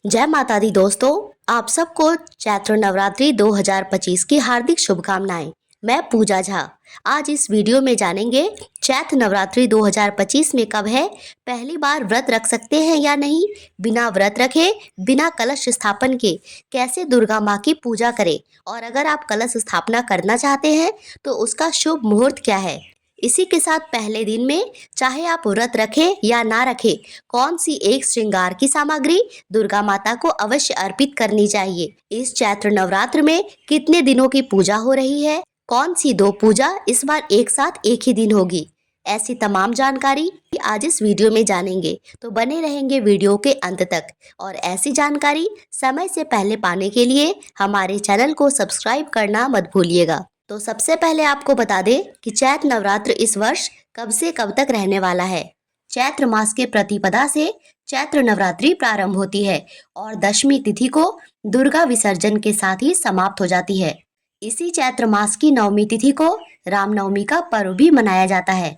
जय माता दी दोस्तों, आप सबको चैत्र नवरात्रि 2025 की हार्दिक शुभकामनाएं। मैं पूजा झा। आज इस वीडियो में जानेंगे चैत्र नवरात्रि 2025 में कब है, पहली बार व्रत रख सकते हैं या नहीं, बिना व्रत रखे बिना कलश स्थापन के कैसे दुर्गा माँ की पूजा करें, और अगर आप कलश स्थापना करना चाहते हैं तो उसका शुभ मुहूर्त क्या है। इसी के साथ पहले दिन में चाहे आप व्रत रखें या ना रखें, कौन सी एक श्रृंगार की सामग्री दुर्गा माता को अवश्य अर्पित करनी चाहिए। इस चैत्र नवरात्र में कितने दिनों की पूजा हो रही है, कौन सी दो पूजा इस बार एक साथ एक ही दिन होगी, ऐसी तमाम जानकारी आज इस वीडियो में जानेंगे। तो बने रहेंगे वीडियो के अंत तक, और ऐसी जानकारी समय से पहले पाने के लिए हमारे चैनल को सब्सक्राइब करना मत भूलिएगा। तो सबसे पहले आपको बता दें कि चैत्र नवरात्र इस वर्ष कब से कब तक रहने वाला है। चैत्र मास के प्रतिपदा से चैत्र नवरात्रि प्रारंभ होती है और दशमी तिथि को दुर्गा विसर्जन के साथ ही समाप्त हो जाती है। इसी चैत्र मास की नवमी तिथि को रामनवमी का पर्व भी मनाया जाता है।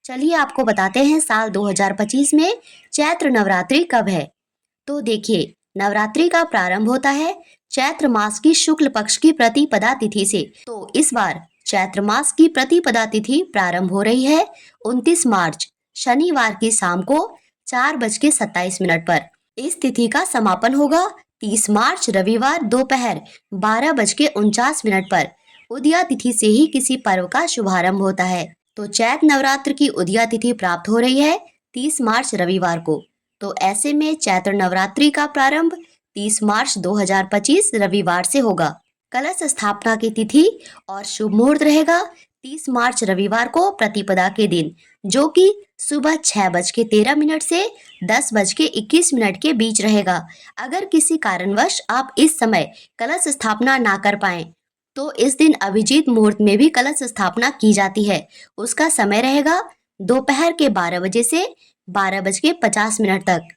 चलिए आपको बताते हैं साल 2025 में चैत्र नवरात्रि कब है। तो देखिए, नवरात्रि का प्रारंभ होता है चैत्र मास की शुक्ल पक्ष की प्रतिपदा तिथि से। तो इस बार चैत्र मास की प्रतिपदा तिथि प्रारंभ हो रही है 29 मार्च शनिवार की शाम को 4:27 पर। इस तिथि का समापन होगा 30 मार्च रविवार दोपहर 12:49 पर। उदया तिथि से ही किसी पर्व का शुभारंभ होता है, तो चैत्र नवरात्र की उदया तिथि प्राप्त हो रही है 30 मार्च रविवार को। तो ऐसे में चैत्र नवरात्रि का प्रारंभ 30 मार्च 2025 रविवार से होगा। कलश स्थापना की तिथि और शुभ मुहूर्त रहेगा 30 मार्च रविवार को प्रतिपदा के दिन, जो कि सुबह 6:13 से 10:21 के बीच रहेगा। अगर किसी कारणवश आप इस समय कलश स्थापना ना कर पाएं, तो इस दिन अभिजीत मुहूर्त में भी कलश स्थापना की जाती है। उसका समय रहेगा दोपहर के 12 बजे से 12:50 तक।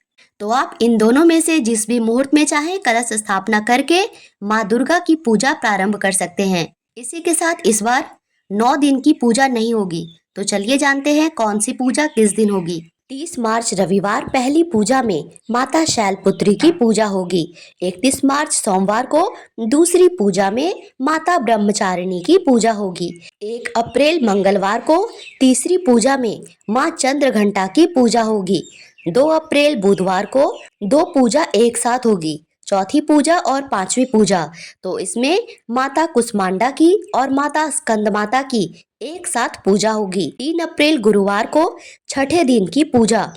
तो आप इन दोनों में से जिस भी मुहूर्त में चाहे कलश स्थापना करके माँ दुर्गा की पूजा प्रारंभ कर सकते हैं। इसी के साथ इस बार 9 दिन की पूजा नहीं होगी। तो चलिए जानते हैं कौन सी पूजा किस दिन होगी। 30 मार्च रविवार पहली पूजा में माता शैलपुत्री की पूजा होगी। 31 मार्च सोमवार को दूसरी पूजा में माता ब्रह्मचारिणी की पूजा होगी। 1 अप्रैल मंगलवार को तीसरी पूजा में माँ चंद्रघंटा की पूजा होगी। 2 अप्रैल बुधवार को 2 पूजा एक साथ होगी, चौथी पूजा और पांचवी पूजा। तो इसमें माता कुष्मांडा की और माता स्कंद माता की एक साथ पूजा होगी। 3 अप्रैल गुरुवार को छठे दिन की पूजा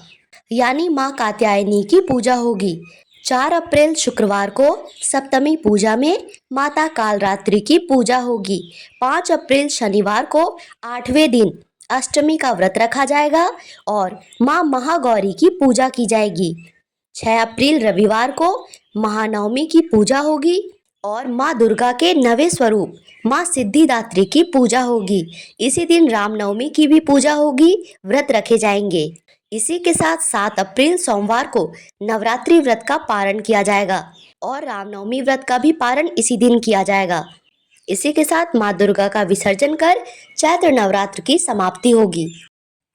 यानी माँ कात्यायनी की पूजा होगी। 4 अप्रैल शुक्रवार को सप्तमी पूजा में माता कालरात्रि की पूजा होगी। 5 अप्रैल शनिवार को 8वें दिन अष्टमी का व्रत रखा जाएगा और माँ महागौरी की पूजा की जाएगी। 6 अप्रैल रविवार को महानवमी की पूजा होगी और माँ दुर्गा के नवे स्वरूप माँ सिद्धिदात्री की पूजा होगी। इसी दिन रामनवमी की भी पूजा होगी, व्रत रखे जाएंगे। इसी के साथ 7 अप्रैल सोमवार को नवरात्रि व्रत का पारण किया जाएगा और रामनवमी व्रत का भी पारण इसी दिन किया जाएगा। इसी के साथ माँ दुर्गा का विसर्जन कर चैत्र नवरात्र की समाप्ति होगी।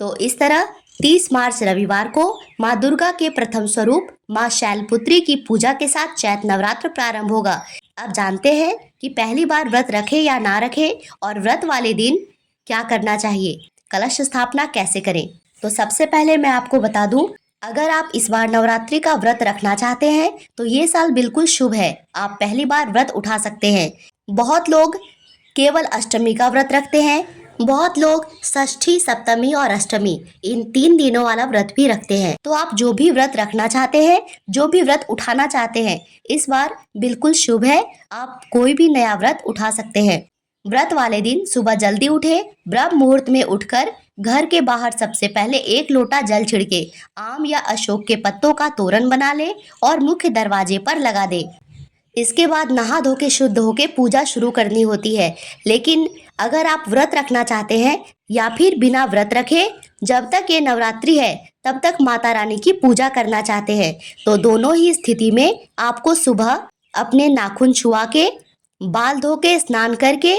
तो इस तरह 30 मार्च रविवार को माँ दुर्गा के प्रथम स्वरूप माँ शैलपुत्री की पूजा के साथ चैत्र नवरात्र प्रारंभ होगा। अब जानते हैं कि पहली बार व्रत रखे या ना रखे और व्रत वाले दिन क्या करना चाहिए, कलश स्थापना कैसे करें। तो सबसे पहले मैं आपको बता दूं, अगर आप इस बार नवरात्रि का व्रत रखना चाहते हैं तो ये साल बिल्कुल शुभ है। आप पहली बार व्रत उठा सकते हैं। बहुत लोग केवल अष्टमी का व्रत रखते हैं, बहुत लोग षष्ठी, सप्तमी और अष्टमी इन 3 दिनों वाला व्रत भी रखते हैं। तो आप जो भी व्रत रखना चाहते हैं, जो भी व्रत उठाना चाहते हैं, इस बार बिल्कुल शुभ है। आप कोई भी नया व्रत उठा सकते हैं। व्रत वाले दिन सुबह जल्दी उठे, ब्रह्म मुहूर्त में उठकर घर के बाहर सबसे पहले 1 लोटा जल छिड़के आम या अशोक के पत्तों का तोरण बना ले और मुख्य दरवाजे पर लगा दे। इसके बाद नहा धो के शुद्ध होके पूजा शुरू करनी होती है। लेकिन अगर आप व्रत रखना चाहते हैं या फिर बिना व्रत रखे जब तक ये नवरात्रि है तब तक माता रानी की पूजा करना चाहते हैं, तो दोनों ही स्थिति में आपको सुबह अपने नाखून छुआ के, बाल धो के, स्नान करके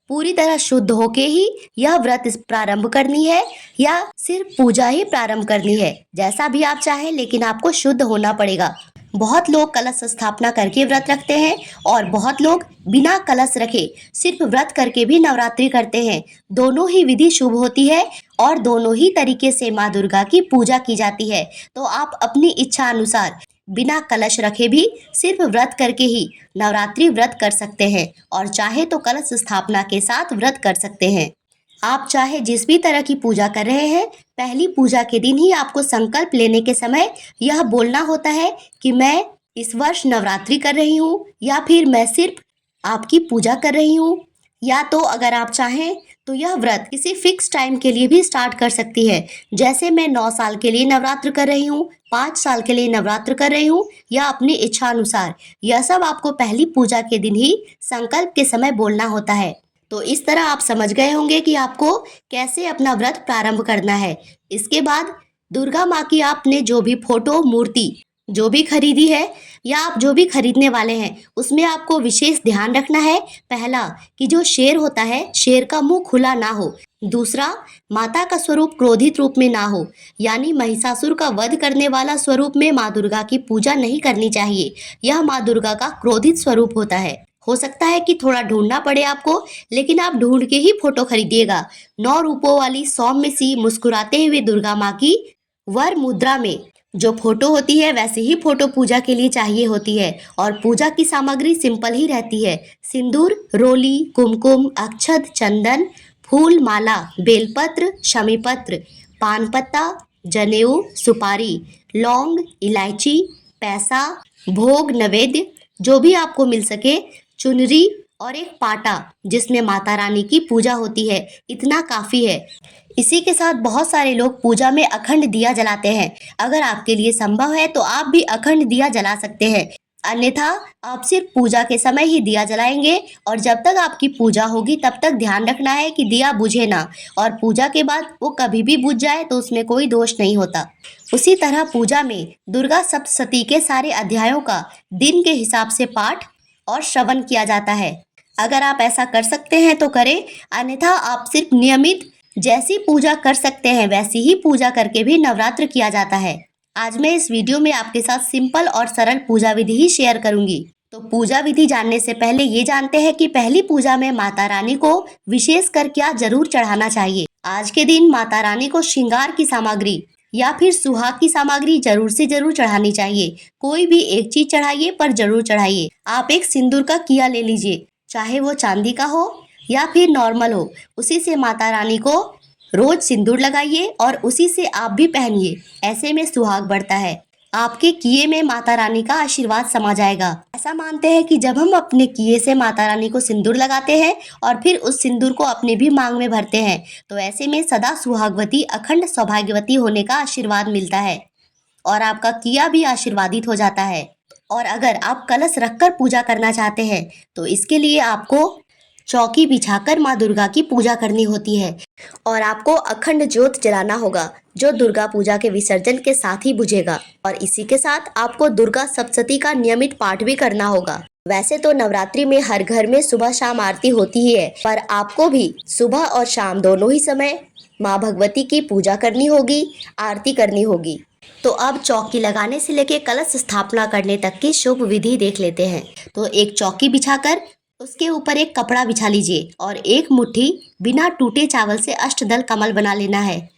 पूरी तरह शुद्ध होके ही यह व्रत प्रारंभ करनी है या सिर्फ पूजा ही प्रारंभ करनी है, जैसा भी आप चाहें, लेकिन आपको शुद्ध होना पड़ेगा। बहुत लोग कलश स्थापना करके व्रत रखते हैं और बहुत लोग बिना कलश रखे सिर्फ व्रत करके भी नवरात्रि करते हैं। दोनों ही विधि शुभ होती है और दोनों ही तरीके से माँ दुर्गा की पूजा की जाती है। तो आप अपनी इच्छा अनुसार बिना कलश रखे भी सिर्फ व्रत करके ही नवरात्रि व्रत कर सकते हैं और चाहे तो कलश स्थापना के साथ व्रत कर सकते हैं। आप चाहे जिस भी तरह की पूजा कर रहे हैं, पहली पूजा के दिन ही आपको संकल्प लेने के समय यह बोलना होता है कि मैं इस वर्ष नवरात्रि कर रही हूँ या फिर मैं सिर्फ आपकी पूजा कर रही हूँ। या तो अगर आप चाहें तो यह व्रत किसी फिक्स टाइम के लिए भी स्टार्ट कर सकती है। जैसे मैं 9 साल के लिए नवरात्र कर रही हूँ, 5 साल के लिए नवरात्र कर रही हूँ या अपनी इच्छा अनुसार। यह सब आपको पहली पूजा के दिन ही संकल्प के समय बोलना होता है। तो इस तरह आप समझ गए होंगे कि आपको कैसे अपना व्रत प्रारंभ करना है। इसके बाद दुर्गा माँ की आपने जो भी फोटो मूर्ति जो भी खरीदी है या आप जो भी खरीदने वाले हैं, उसमें आपको विशेष ध्यान रखना है। पहला कि जो शेर होता है, शेर का मुंह खुला ना हो। दूसरा, माता का स्वरूप क्रोधित रूप में ना हो, यानी महिषासुर का वध करने वाला स्वरूप में माँ दुर्गा की पूजा नहीं करनी चाहिए। यह माँ दुर्गा का क्रोधित स्वरूप होता है। हो सकता है कि थोड़ा ढूंढना पड़े आपको, लेकिन आप ढूंढ के ही फोटो खरीदिएगा। 9 रूपों वाली सौम्य सी मुस्कुराते हुए दुर्गा माँ की वर मुद्रा में जो फोटो होती है, वैसे ही फोटो पूजा के लिए चाहिए होती है। और पूजा की सामग्री सिंपल ही रहती है। सिंदूर, रोली, कुमकुम, अक्षत, चंदन, फूल माला, बेलपत्र, शमी पत्र, पान पत्ता, जनेऊ, सुपारी, लौंग, इलायची, पैसा, भोग, नैवेद्य जो भी आपको मिल सके, चुनरी और एक पाटा जिसमें माता रानी की पूजा होती है। इतना काफी है। इसी के साथ बहुत सारे लोग पूजा में अखंड दिया जलाते हैं। अगर आपके लिए संभव है तो आप भी अखंड दिया जला सकते हैं। अन्यथा आप सिर्फ पूजा के समय ही दिया जलाएंगे और जब तक आपकी पूजा होगी तब तक ध्यान रखना है कि दिया बुझे ना, और पूजा के बाद वो कभी भी बुझ जाए तो उसमें कोई दोष नहीं होता। उसी तरह पूजा में दुर्गा सप्तशती के सारे अध्यायों का दिन के हिसाब से पाठ और श्रवण किया जाता है। अगर आप ऐसा कर सकते हैं तो करें, अन्यथा आप सिर्फ नियमित जैसी पूजा कर सकते हैं वैसी ही पूजा करके भी नवरात्र किया जाता है। आज मैं इस वीडियो में आपके साथ सिंपल और सरल पूजा विधि ही शेयर करूंगी। तो पूजा विधि जानने से पहले ये जानते हैं कि पहली पूजा में माता रानी को विशेष कर क्या जरूर चढ़ाना चाहिए। आज के दिन माता रानी को श्रृंगार की सामग्री या फिर सुहाग की सामग्री जरूर से जरूर चढ़ानी चाहिए। कोई भी एक चीज चढ़ाइए, पर जरूर चढ़ाइए। आप एक सिंदूर का किया ले लीजिए, चाहे वो चांदी का हो या फिर नॉर्मल हो। उसी से माता रानी को रोज सिंदूर लगाइए और उसी से आप भी पहनिए। ऐसे में सुहाग बढ़ता है। आपके किए में माता रानी का आशीर्वाद समा जाएगा। ऐसा मानते हैं कि जब हम अपने किए से माता रानी को सिंदूर लगाते हैं और फिर उस सिंदूर को अपने भी मांग में भरते हैं, तो ऐसे में सदा सुहागवती अखंड सौभाग्यवती होने का आशीर्वाद मिलता है और आपका किया भी आशीर्वादित हो जाता है। और अगर आप कलश रखकर पूजा करना चाहते हैं तो इसके लिए आपको चौकी बिछाकर माँ दुर्गा की पूजा करनी होती है और आपको अखंड ज्योत जलाना होगा, जो दुर्गा पूजा के विसर्जन के साथ ही बुझेगा। और इसी के साथ आपको दुर्गा सप्तशती का नियमित पाठ भी करना होगा। वैसे तो नवरात्रि में हर घर में सुबह शाम आरती होती ही है, पर आपको भी सुबह और शाम दोनों ही समय माँ भगवती की पूजा करनी होगी, आरती करनी होगी। तो अब चौकी लगाने से लेके कलश स्थापना करने तक की शुभ विधि देख लेते हैं। तो एक चौकी बिछाकर उसके ऊपर एक कपड़ा बिछा लीजिए और एक मुट्ठी बिना टूटे चावल से अष्टदल कमल बना लेना है।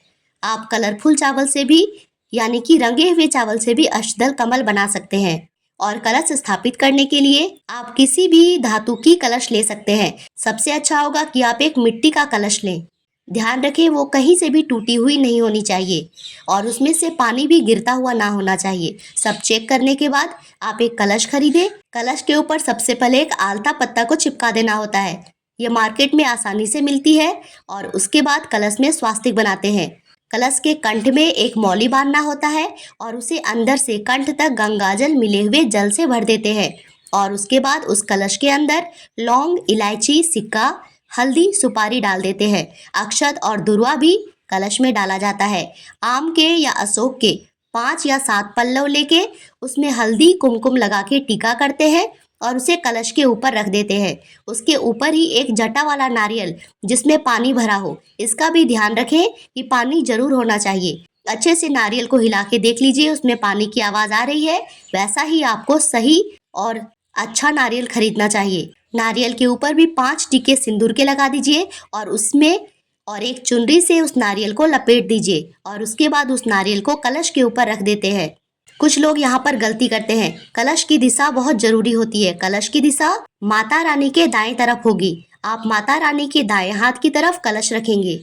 आप कलरफुल चावल से भी, यानी कि रंगे हुए चावल से भी अष्टदल कमल बना सकते हैं। और कलश स्थापित करने के लिए आप किसी भी धातु की कलश ले सकते हैं। सबसे अच्छा होगा कि आप एक मिट्टी का कलश लें। ध्यान रखें वो कहीं से भी टूटी हुई नहीं होनी चाहिए और उसमें से पानी भी गिरता हुआ ना होना चाहिए। सब चेक करने के बाद आप एक कलश खरीदें। कलश के ऊपर सबसे पहले एक आलता पत्ता को चिपका देना होता है। ये मार्केट में आसानी से मिलती है। और उसके बाद कलश में स्वास्तिक बनाते हैं। कलश के कंठ में एक मौली बांधना होता है और उसे अंदर से कंठ तक गंगाजल मिले हुए जल से भर देते हैं। और उसके बाद उस कलश के अंदर लौंग, इलायची, सिक्का, हल्दी, सुपारी डाल देते हैं। अक्षत और दुर्वा भी कलश में डाला जाता है। आम के या अशोक के 5 या 7 पल्लव लेके उसमें हल्दी कुमकुम लगा के टीका करते हैं और उसे कलश के ऊपर रख देते हैं। उसके ऊपर ही एक जटा वाला नारियल जिसमें पानी भरा हो, इसका भी ध्यान रखें कि पानी जरूर होना चाहिए। अच्छे से नारियल को हिला के देख लीजिए, उसमें पानी की आवाज आ रही है। वैसा ही आपको सही और अच्छा नारियल खरीदना चाहिए। नारियल के ऊपर भी 5 टीके सिंदूर के लगा दीजिए और उसमें और एक चुनरी से उस नारियल को लपेट दीजिए और उसके बाद उस नारियल को कलश के ऊपर रख देते हैं। कुछ लोग यहाँ पर गलती करते हैं। कलश की दिशा बहुत जरूरी होती है। कलश की दिशा माता रानी के दाएं तरफ होगी। आप माता रानी के दाएं हाथ की तरफ कलश रखेंगे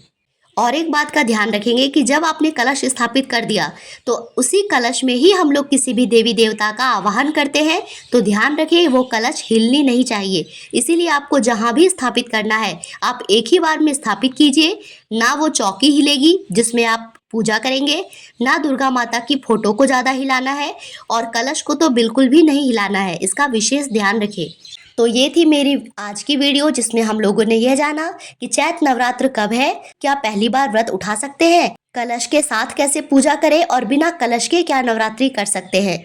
और एक बात का ध्यान रखेंगे कि जब आपने कलश स्थापित कर दिया तो उसी कलश में ही हम लोग किसी भी देवी देवता का आवाहन करते हैं। तो ध्यान रखें, वो कलश हिलनी नहीं चाहिए। इसीलिए आपको जहां भी स्थापित करना है आप एक ही बार में स्थापित कीजिए। ना वो चौकी हिलेगी जिसमें आप पूजा करेंगे, ना दुर्गा माता की फोटो को ज़्यादा हिलाना है और कलश को तो बिल्कुल भी नहीं हिलाना है। इसका विशेष ध्यान रखें। तो ये थी मेरी आज की वीडियो जिसमें हम लोगों ने यह जाना कि चैत नवरात्र कब है, क्या पहली बार व्रत उठा सकते हैं, कलश के साथ कैसे पूजा करें और बिना कलश के क्या नवरात्रि कर सकते हैं।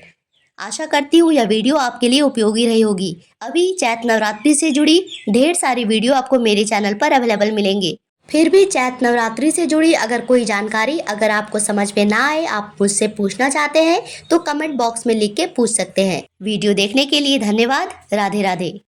आशा करती हूँ यह वीडियो आपके लिए उपयोगी रही होगी। अभी चैत नवरात्रि से जुड़ी ढेर सारी वीडियो आपको मेरे चैनल पर अवेलेबल मिलेंगे। फिर भी चैत नवरात्रि से जुड़ी अगर कोई जानकारी अगर आपको समझ में ना आए, आप मुझसे पूछना चाहते हैं तो कमेंट बॉक्स में लिख के पूछ सकते हैं। वीडियो देखने के लिए धन्यवाद। राधे राधे।